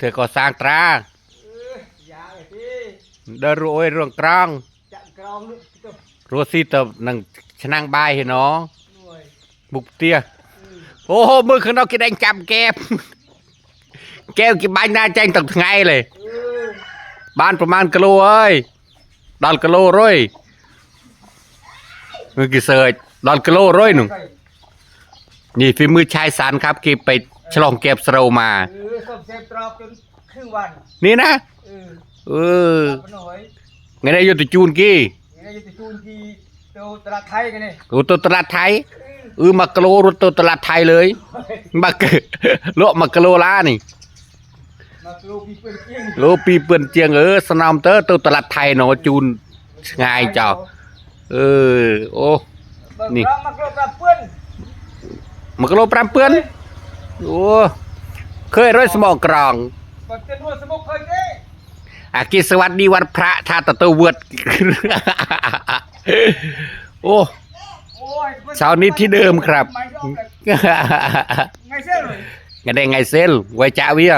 เธอก็สร้างตราเดินรวยเรื่องกลางรัวซีตบนังชนะบายเห็นเนาะบุกเตี้ยโอ้โหมือข้างนอกกินแดงจับแก้วแก้วกินใบหน้าแจ้งตกไงเลยบ้านประมาณกิโลเอ้ยดอลกิโลร้อยมือกี่เศษดอลกิโลร้อยหนึ่งนี่ฝีมือชายสารครับกีไปฉลองเก็บสโลมานี่นะไงได้ยุติจูนกี้ตัวตลาดไทยกันนี่ตัวตลาดไทยมากโลรถตัวตลาดไทยเลยมาเกโลมากโลล้านี่โลปีเปื่อนเจียงสนามเตอร์ตัวตลาดไทยเนาะจูนง่ายจ้าโอ้นี่มากโลปรำเปื่อนโอ้เคยร้อยสมองกรองอากิสวัสดีวันพระชาติตัวเวิร์ดโอ้เช้านี้ที่เดิมครับไงเซลไงเซลไว้จ่าเวีย